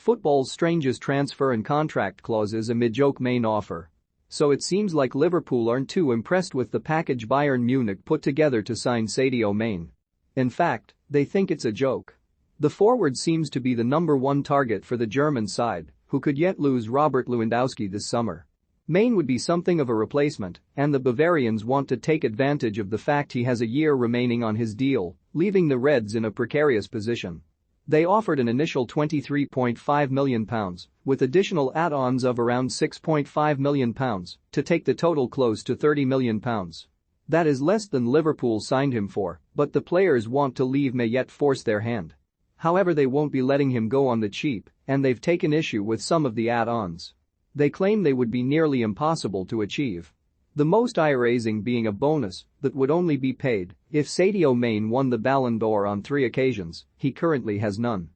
Football's strangest transfer and contract clauses amid joke Main offer. So it seems like Liverpool aren't too impressed with the package Bayern Munich put together to sign Sadio Mane. In fact, they think it's a joke. The forward seems to be the number one target for the German side, who could yet lose Robert Lewandowski this summer. Mane would be something of a replacement, and the Bavarians want to take advantage of the fact he has a year remaining on his deal, leaving the Reds in a precarious position. They offered an initial £23.5 million, with additional add-ons of around £6.5 million, to take the total close to £30 million. That is less than Liverpool signed him for, but the players want to leave may yet force their hand. However, they won't be letting him go on the cheap, and they've taken issue with some of the add-ons. They claim they would be nearly impossible to achieve. The most eye-raising being a bonus that would only be paid if Sadio Mane won the Ballon d'Or on 3 occasions. He currently has none.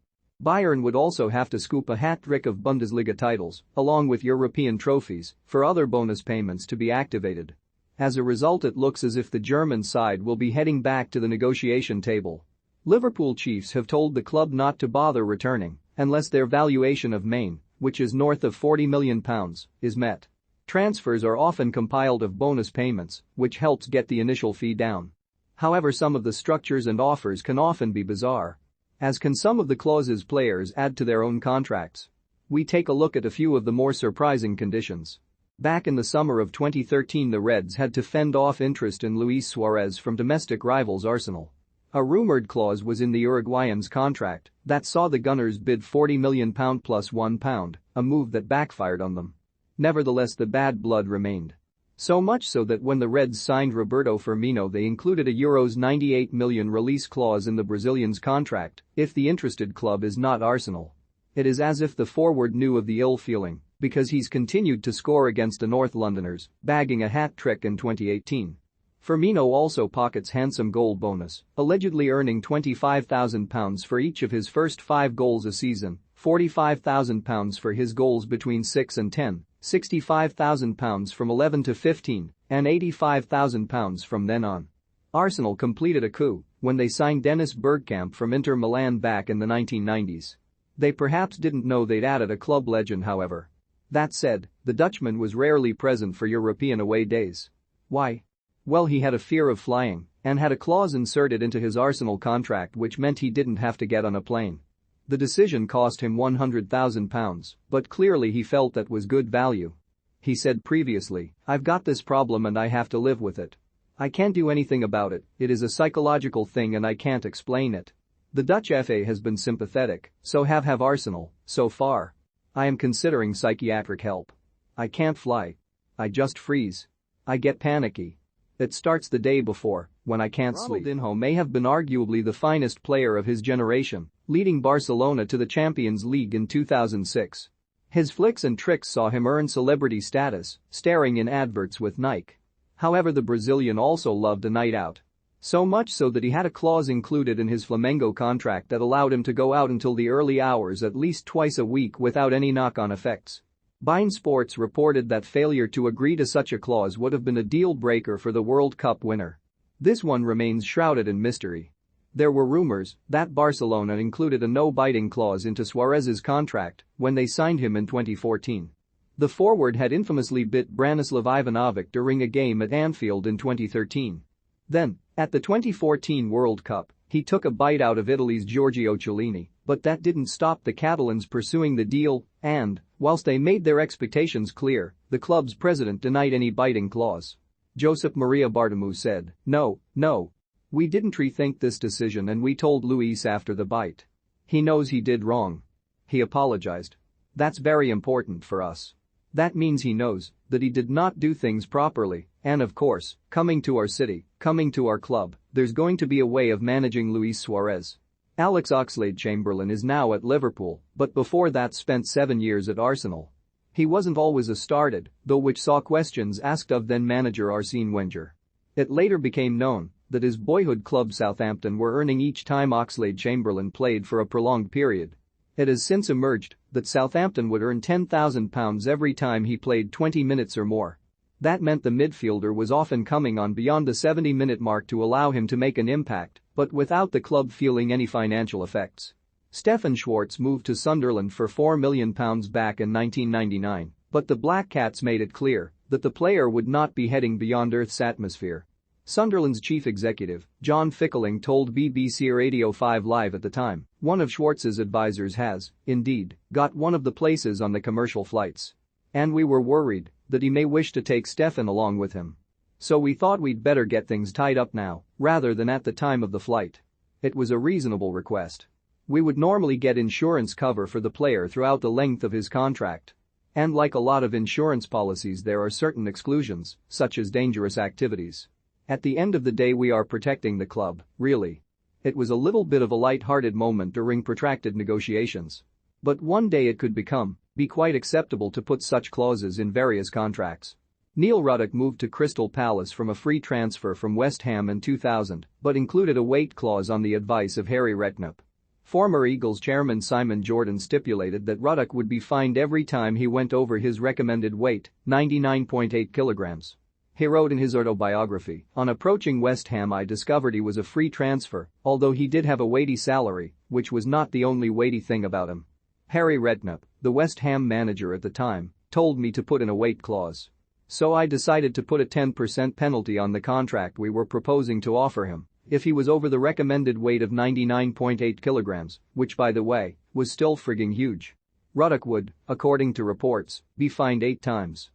Bayern would also have to scoop a hat-trick of Bundesliga titles, along with European trophies, for other bonus payments to be activated. As a result, it looks as if the German side will be heading back to the negotiation table. Liverpool chiefs have told the club not to bother returning unless their valuation of Mane, which is north of £40 million, is met. Transfers are often compiled of bonus payments, which helps get the initial fee down. However, some of the structures and offers can often be bizarre. As can some of the clauses players add to their own contracts. We take a look at a few of the more surprising conditions. Back in the summer of 2013, the Reds had to fend off interest in Luis Suarez from domestic rivals Arsenal. A rumored clause was in the Uruguayan's contract that saw the Gunners bid £40 million plus £1, a move that backfired on them. Nevertheless, the bad blood remained. So much so that when the Reds signed Roberto Firmino, they included a €98 million release clause in the Brazilian's contract if the interested club is not Arsenal. It is as if the forward knew of the ill feeling, because he's continued to score against the North Londoners, bagging a hat-trick in 2018. Firmino also pockets handsome goal bonus, allegedly earning £25,000 for each of his first 5 goals a season, £45,000 for his goals between 6 and 10, £65,000 from 11 to 15, and £85,000 from then on. Arsenal completed a coup when they signed Dennis Bergkamp from Inter Milan back in the 1990s. They perhaps didn't know they'd added a club legend, however. That said, the Dutchman was rarely present for European away days. Why? Well, he had a fear of flying and had a clause inserted into his Arsenal contract which meant he didn't have to get on a plane. The decision cost him £100,000, but clearly he felt that was good value. He said previously, "I've got this problem and I have to live with it. I can't do anything about it, it is a psychological thing and I can't explain it." The Dutch FA has been sympathetic, so have Arsenal, so far. "I am considering psychiatric help. I can't fly. I just freeze. I get panicky. It starts the day before, when I can't sleep." Ronaldinho may have been arguably the finest player of his generation, leading Barcelona to the Champions League in 2006. His flicks and tricks saw him earn celebrity status, starring in adverts with Nike. However, the Brazilian also loved a night out. So much so that he had a clause included in his Flamengo contract that allowed him to go out until the early hours at least twice a week without any knock-on effects. Bein Sports reported that failure to agree to such a clause would have been a deal-breaker for the World Cup winner. This one remains shrouded in mystery. There were rumors that Barcelona included a no-biting clause into Suarez's contract when they signed him in 2014. The forward had infamously bit Branislav Ivanovic during a game at Anfield in 2013. Then, at the 2014 World Cup, he took a bite out of Italy's Giorgio Chiellini, but that didn't stop the Catalans pursuing the deal and, whilst they made their expectations clear, the club's president denied any biting clause. Josep Maria Bartomeu said, No, we didn't rethink this decision and we told Luis after the bite. He knows he did wrong. He apologized. That's very important for us. That means he knows that he did not do things properly, and of course, coming to our city, coming to our club, there's going to be a way of managing Luis Suarez." Alex Oxlade-Chamberlain is now at Liverpool, but before that spent 7 years at Arsenal. He wasn't always a started, though, which saw questions asked of then-manager Arsene Wenger. It later became known that his boyhood club Southampton were earning each time Oxlade-Chamberlain played for a prolonged period. It has since emerged that Southampton would earn £10,000 every time he played 20 minutes or more. That meant the midfielder was often coming on beyond the 70-minute mark to allow him to make an impact, but without the club feeling any financial effects. Stefan Schwarz moved to Sunderland for £4 million back in 1999, but the Black Cats made it clear that the player would not be heading beyond Earth's atmosphere. Sunderland's chief executive, John Fickling, told BBC Radio 5 Live at the time, one of Schwartz's advisors has, indeed, got one of the places on the commercial flights. And we were worried that he may wish to take Stefan along with him. So we thought we'd better get things tied up now, rather than at the time of the flight. It was a reasonable request. We would normally get insurance cover for the player throughout the length of his contract. And like a lot of insurance policies, there are certain exclusions, such as dangerous activities. At the end of the day, we are protecting the club, really. It was a little bit of a light-hearted moment during protracted negotiations. But one day it could be quite acceptable to put such clauses in various contracts. Neil Ruddock moved to Crystal Palace from a free transfer from West Ham in 2000, but included a weight clause on the advice of Harry Redknapp. Former Eagles chairman Simon Jordan stipulated that Ruddock would be fined every time he went over his recommended weight, 99.8 kilograms. He wrote in his autobiography, "On approaching West Ham, I discovered he was a free transfer, although he did have a weighty salary, which was not the only weighty thing about him." Harry Redknapp, the West Ham manager at the time, told me to put in a weight clause. So I decided to put a 10% penalty on the contract we were proposing to offer him if he was over the recommended weight of 99.8 kilograms, which, by the way, was still frigging huge. Ruddock would, according to reports, be fined 8 times.